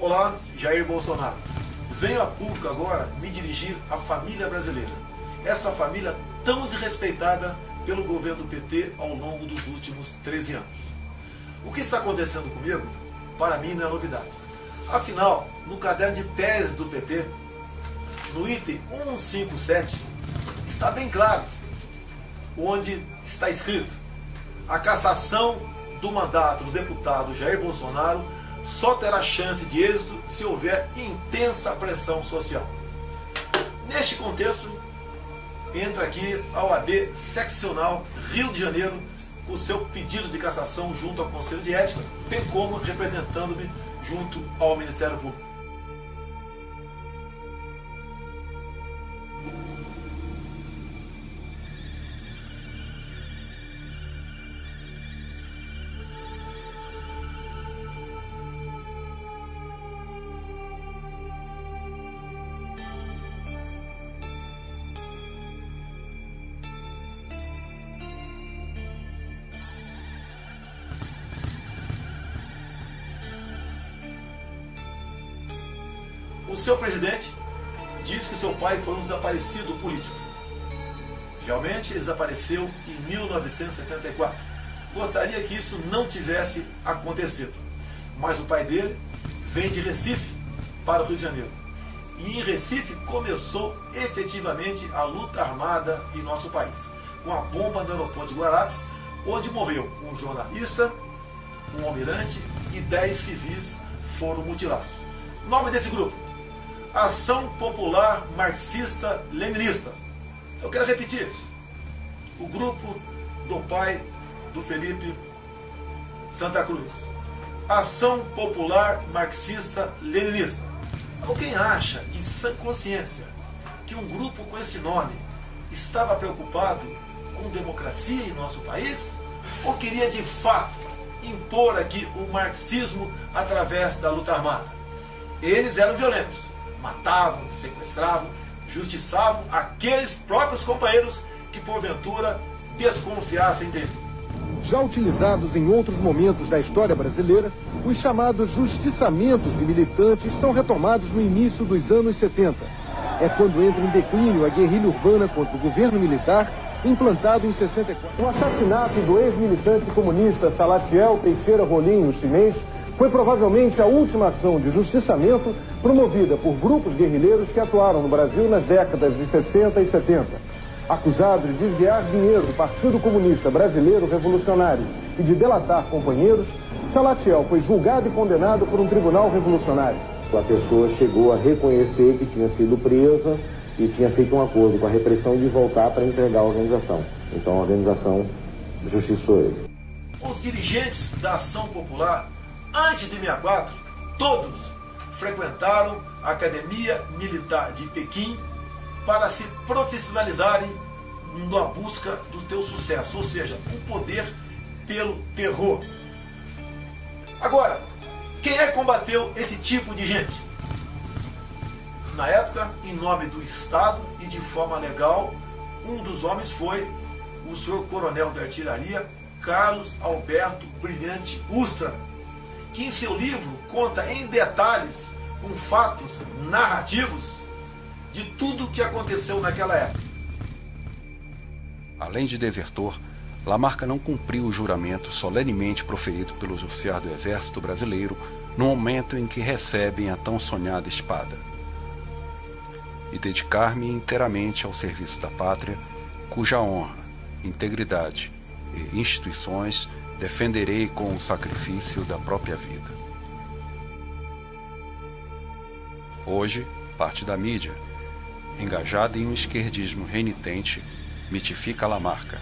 Olá, Jair Bolsonaro. Venho a público agora me dirigir à família brasileira. Esta família tão desrespeitada pelo governo do PT ao longo dos últimos 13 anos. O que está acontecendo comigo, para mim, não é novidade. Afinal, no caderno de tese do PT, no item 157, está bem claro, onde está escrito: a cassação do mandato do deputado Jair Bolsonaro só terá chance de êxito se houver intensa pressão social. Neste contexto, entra aqui a OAB Seccional Rio de Janeiro com o seu pedido de cassação junto ao Conselho de Ética, bem como representando-me junto ao Ministério Público. O seu presidente diz que seu pai foi um desaparecido político. Realmente ele desapareceu em 1974. Gostaria que isso não tivesse acontecido. Mas o pai dele vem de Recife para o Rio de Janeiro. E em Recife começou efetivamente a luta armada em nosso país, com a bomba no aeroporto de Guararapes, onde morreu um jornalista, um almirante e 10 civis foram mutilados. Nome desse grupo: Ação Popular Marxista-Leninista. Eu quero repetir: o grupo do pai do Felipe Santa Cruz. Ação Popular Marxista-Leninista. Alguém acha de sã consciência que um grupo com esse nome estava preocupado com democracia em nosso país? Ou queria de fato impor aqui o marxismo através da luta armada? Eles eram violentos. Matavam, sequestravam, justiçavam aqueles próprios companheiros que porventura desconfiassem dele. Já utilizados em outros momentos da história brasileira, os chamados justiçamentos de militantes são retomados no início dos anos 70. É quando entra em declínio a guerrilha urbana contra o governo militar, implantado em 64. O assassinato do ex-militante comunista Salatiel Teixeira Rolim Chinês foi provavelmente a última ação de justiçamento promovida por grupos guerrilheiros que atuaram no Brasil nas décadas de 60 e 70. Acusado de desviar dinheiro do Partido Comunista Brasileiro Revolucionário e de delatar companheiros, Salatiel foi julgado e condenado por um tribunal revolucionário. A pessoa chegou a reconhecer que tinha sido presa e tinha feito um acordo com a repressão de voltar para entregar a organização. Então a organização justiçou ele. Os dirigentes da Ação Popular, antes de 64, todos frequentaram a Academia Militar de Pequim para se profissionalizarem na busca do teu sucesso, ou seja, o poder pelo terror. Agora, quem é que combateu esse tipo de gente? Na época, em nome do Estado e de forma legal, um dos homens foi o senhor coronel da artilharia, Carlos Alberto Brilhante Ustra, que em seu livro conta em detalhes, com fatos narrativos, de tudo o que aconteceu naquela época. Além de desertor, Lamarca não cumpriu o juramento solenemente proferido pelos oficiais do Exército Brasileiro no momento em que recebem a tão sonhada espada. E dedicar-me inteiramente ao serviço da pátria, cuja honra, integridade e instituições defenderei com o sacrifício da própria vida. Hoje, parte da mídia, engajada em um esquerdismo renitente, mitifica Lamarca,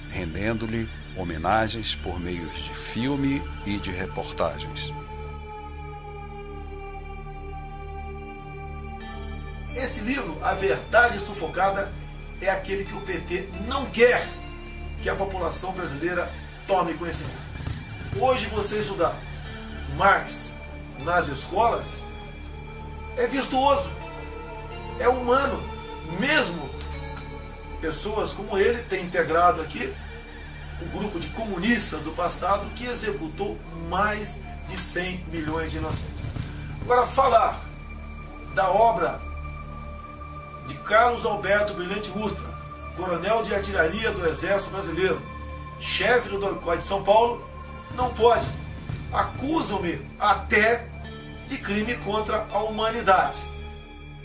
rendendo-lhe homenagens por meios de filme e de reportagens. Esse livro, A Verdade Sufocada, é aquele que o PT não quer que a população brasileira tome conhecimento. Hoje você estudar Marx nas escolas é virtuoso, é humano. Mesmo pessoas como ele têm integrado aqui o grupo de comunistas do passado que executou mais de 100 milhões de inocentes. Agora, falar da obra de Carlos Alberto Brilhante Ustra, coronel de artilharia do Exército Brasileiro, chefe do DOI de São Paulo, não pode. Acusam-me até de crime contra a humanidade.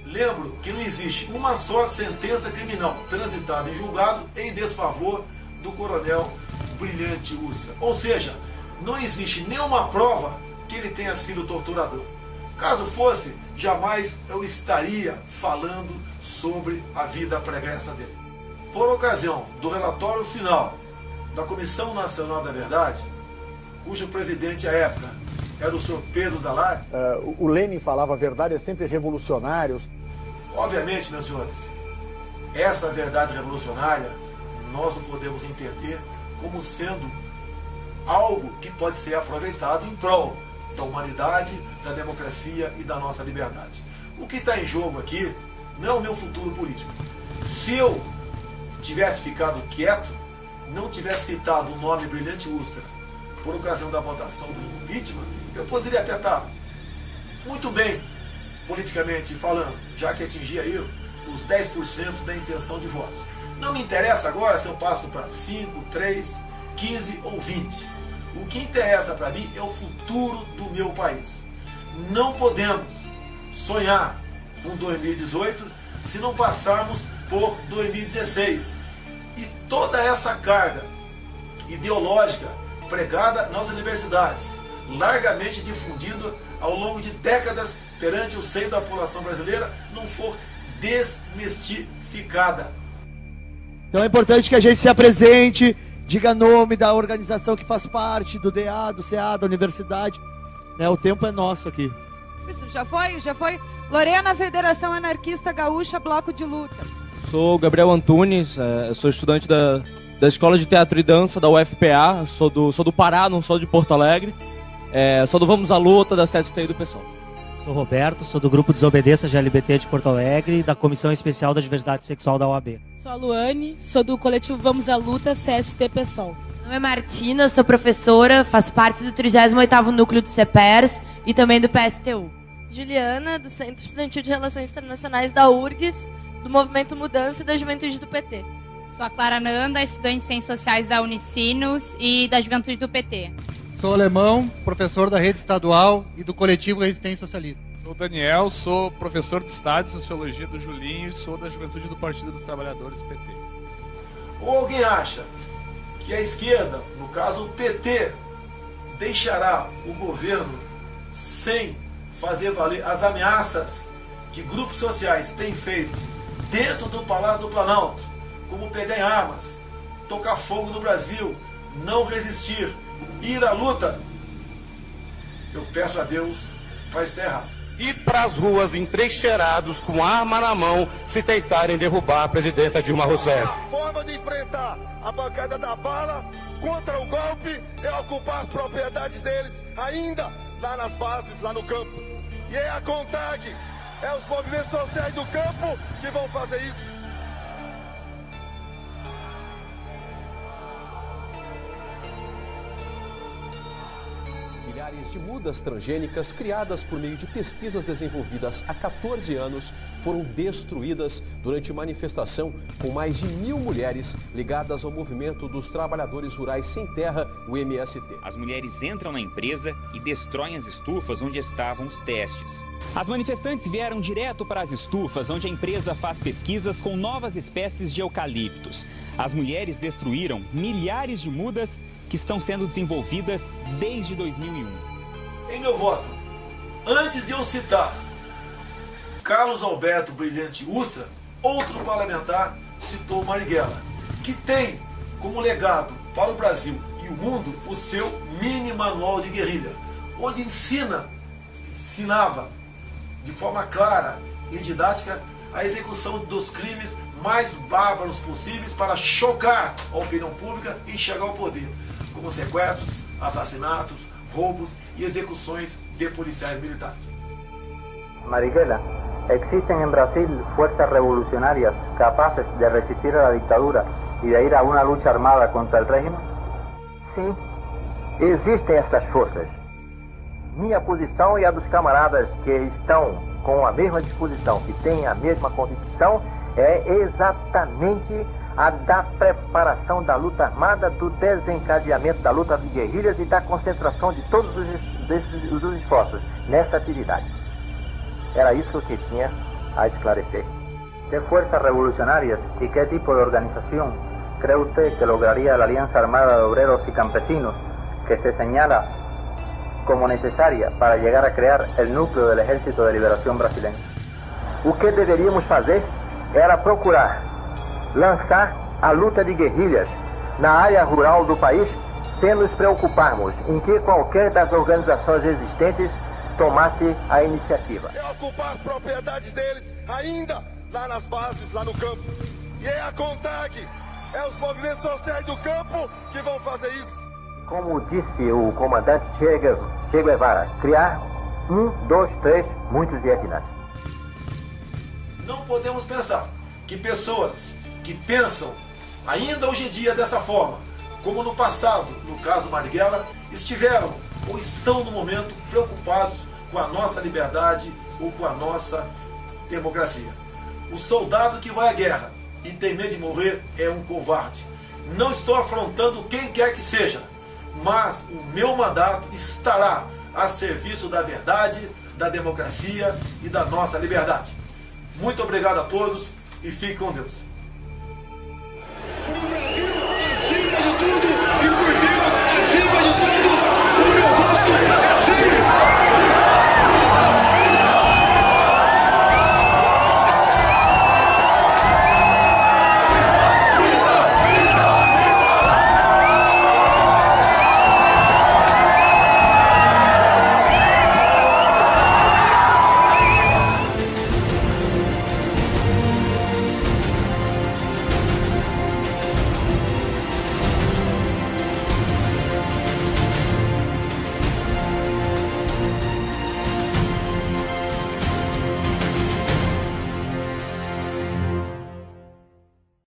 Lembro que não existe uma só sentença criminal transitada em julgado em desfavor do coronel Brilhante Ustra. Ou seja, não existe nenhuma prova que ele tenha sido torturador. Caso fosse, jamais eu estaria falando sobre a vida pregressa dele. Por ocasião do relatório final da Comissão Nacional da Verdade, cujo presidente à época era o senhor Pedro Dall'Are. O Lenin falava: a verdade é sempre revolucionária. Obviamente, meus senhores, essa verdade revolucionária nós não podemos entender como sendo algo que pode ser aproveitado em prol da humanidade, da democracia e da nossa liberdade. O que está em jogo aqui não é o meu futuro político. Se eu tivesse ficado quieto, não tivesse citado o nome Brilhante Ustra por ocasião da votação do impeachment, eu poderia até estar muito bem politicamente falando, já que atingi aí os 10% da intenção de votos. Não me interessa agora se eu passo para 5, 3, 15 ou 20. O que interessa para mim é o futuro do meu país. Não podemos sonhar com 2018 se não passarmos por 2016. E toda essa carga ideológica pregada nas universidades, largamente difundida ao longo de décadas perante o seio da população brasileira, não for desmistificada. Então é importante que a gente se apresente, diga nome da organização que faz parte, do DA, do CA, da universidade. O tempo é nosso aqui. Isso, já foi. Lorena, Federação Anarquista Gaúcha, Bloco de Luta. Sou Gabriel Antunes, sou estudante da Escola de Teatro e Dança da UFPA, sou do Pará, não sou de Porto Alegre, sou do Vamos à Luta, da CST e do PSOL. Sou Roberto, sou do Grupo Desobediência LGBT de Porto Alegre e da Comissão Especial da Diversidade Sexual da OAB. Sou a Luane, sou do coletivo Vamos à Luta, CST PSOL. Meu nome é Martina, sou professora, faço parte do 38º Núcleo do CEPERS e também do PSTU. Juliana, do Centro Estudantil de Relações Internacionais da URGS, do Movimento Mudança e da Juventude do PT. Sou a Clara Nanda, estudante de Ciências Sociais da Unicinos e da Juventude do PT. Sou Alemão, professor da Rede Estadual e do Coletivo Resistência Socialista. Sou Daniel, sou professor de Estado e Sociologia do Julinho e sou da Juventude do Partido dos Trabalhadores, PT. Ou alguém acha que a esquerda, no caso o PT, deixará o governo sem fazer valer as ameaças que grupos sociais têm feito dentro do Palácio do Planalto, como pegar em armas, tocar fogo no Brasil, não resistir, ir à luta? Eu peço a Deus para estar errado. Ir para as ruas entrincheirados com arma na mão se tentarem derrubar a presidenta Dilma Rousseff. A forma de enfrentar a bancada da bala contra o golpe é ocupar as propriedades deles ainda lá nas bases, lá no campo. E é a CONTAG, é os movimentos sociais do campo que vão fazer isso. Milhares de mudas transgênicas criadas por meio de pesquisas desenvolvidas há 14 anos foram destruídas durante manifestação com mais de 1.000 mulheres ligadas ao movimento dos trabalhadores rurais sem terra, o MST. As mulheres entram na empresa e destroem as estufas onde estavam os testes. As manifestantes vieram direto para as estufas onde a empresa faz pesquisas com novas espécies de eucaliptos. As mulheres destruíram milhares de mudas que estão sendo desenvolvidas desde 2001. Em meu voto, antes de eu citar Carlos Alberto Brilhante Ustra, outro parlamentar citou Marighella, que tem como legado para o Brasil e o mundo o seu mini manual de guerrilha, onde ensinava de forma clara e didática a execução dos crimes mais bárbaros possíveis para chocar a opinião pública e chegar ao poder, como sequestros, assassinatos, roubos e execuções de policiais militares. Marighella, ¿existen en Brasil fuerzas revolucionarias capaces de resistir a la dictadura y de ir a una lucha armada contra el régimen? Sim, existem essas forças. minha posição e a dos camaradas que estão com a mesma disposição, que têm a mesma convicção, é exatamente a da preparação da luta armada, do desencadeamento da luta de guerrilhas e da concentração de todos os esforços nessa atividade. Era isso que tinha a esclarecer. ¿Qué fuerzas revolucionarias y qué tipo de organización cree usted que lograría la Alianza Armada de Obreros y Campesinos que se señala como necesaria para llegar a crear el núcleo del Ejército de Liberación Brasileño? O que deveríamos fazer era procurar lançar a luta de guerrilhas na área rural do país, sem nos preocuparmos em que qualquer das organizações existentes tomasse a iniciativa. É ocupar as propriedades deles, ainda lá nas bases, lá no campo. E é a CONTAG, é os movimentos sociais do campo que vão fazer isso. Como disse o comandante Che Guevara, criar 1, 2, 3, muitos Vietnãs. Não podemos pensar que pessoas que pensam ainda hoje em dia dessa forma, como no passado, no caso Marighella, estiveram ou estão no momento preocupados com a nossa liberdade ou com a nossa democracia. O soldado que vai à guerra e tem medo de morrer é um covarde. Não estou afrontando quem quer que seja, mas o meu mandato estará a serviço da verdade, da democracia e da nossa liberdade. Muito obrigado a todos e fique com Deus.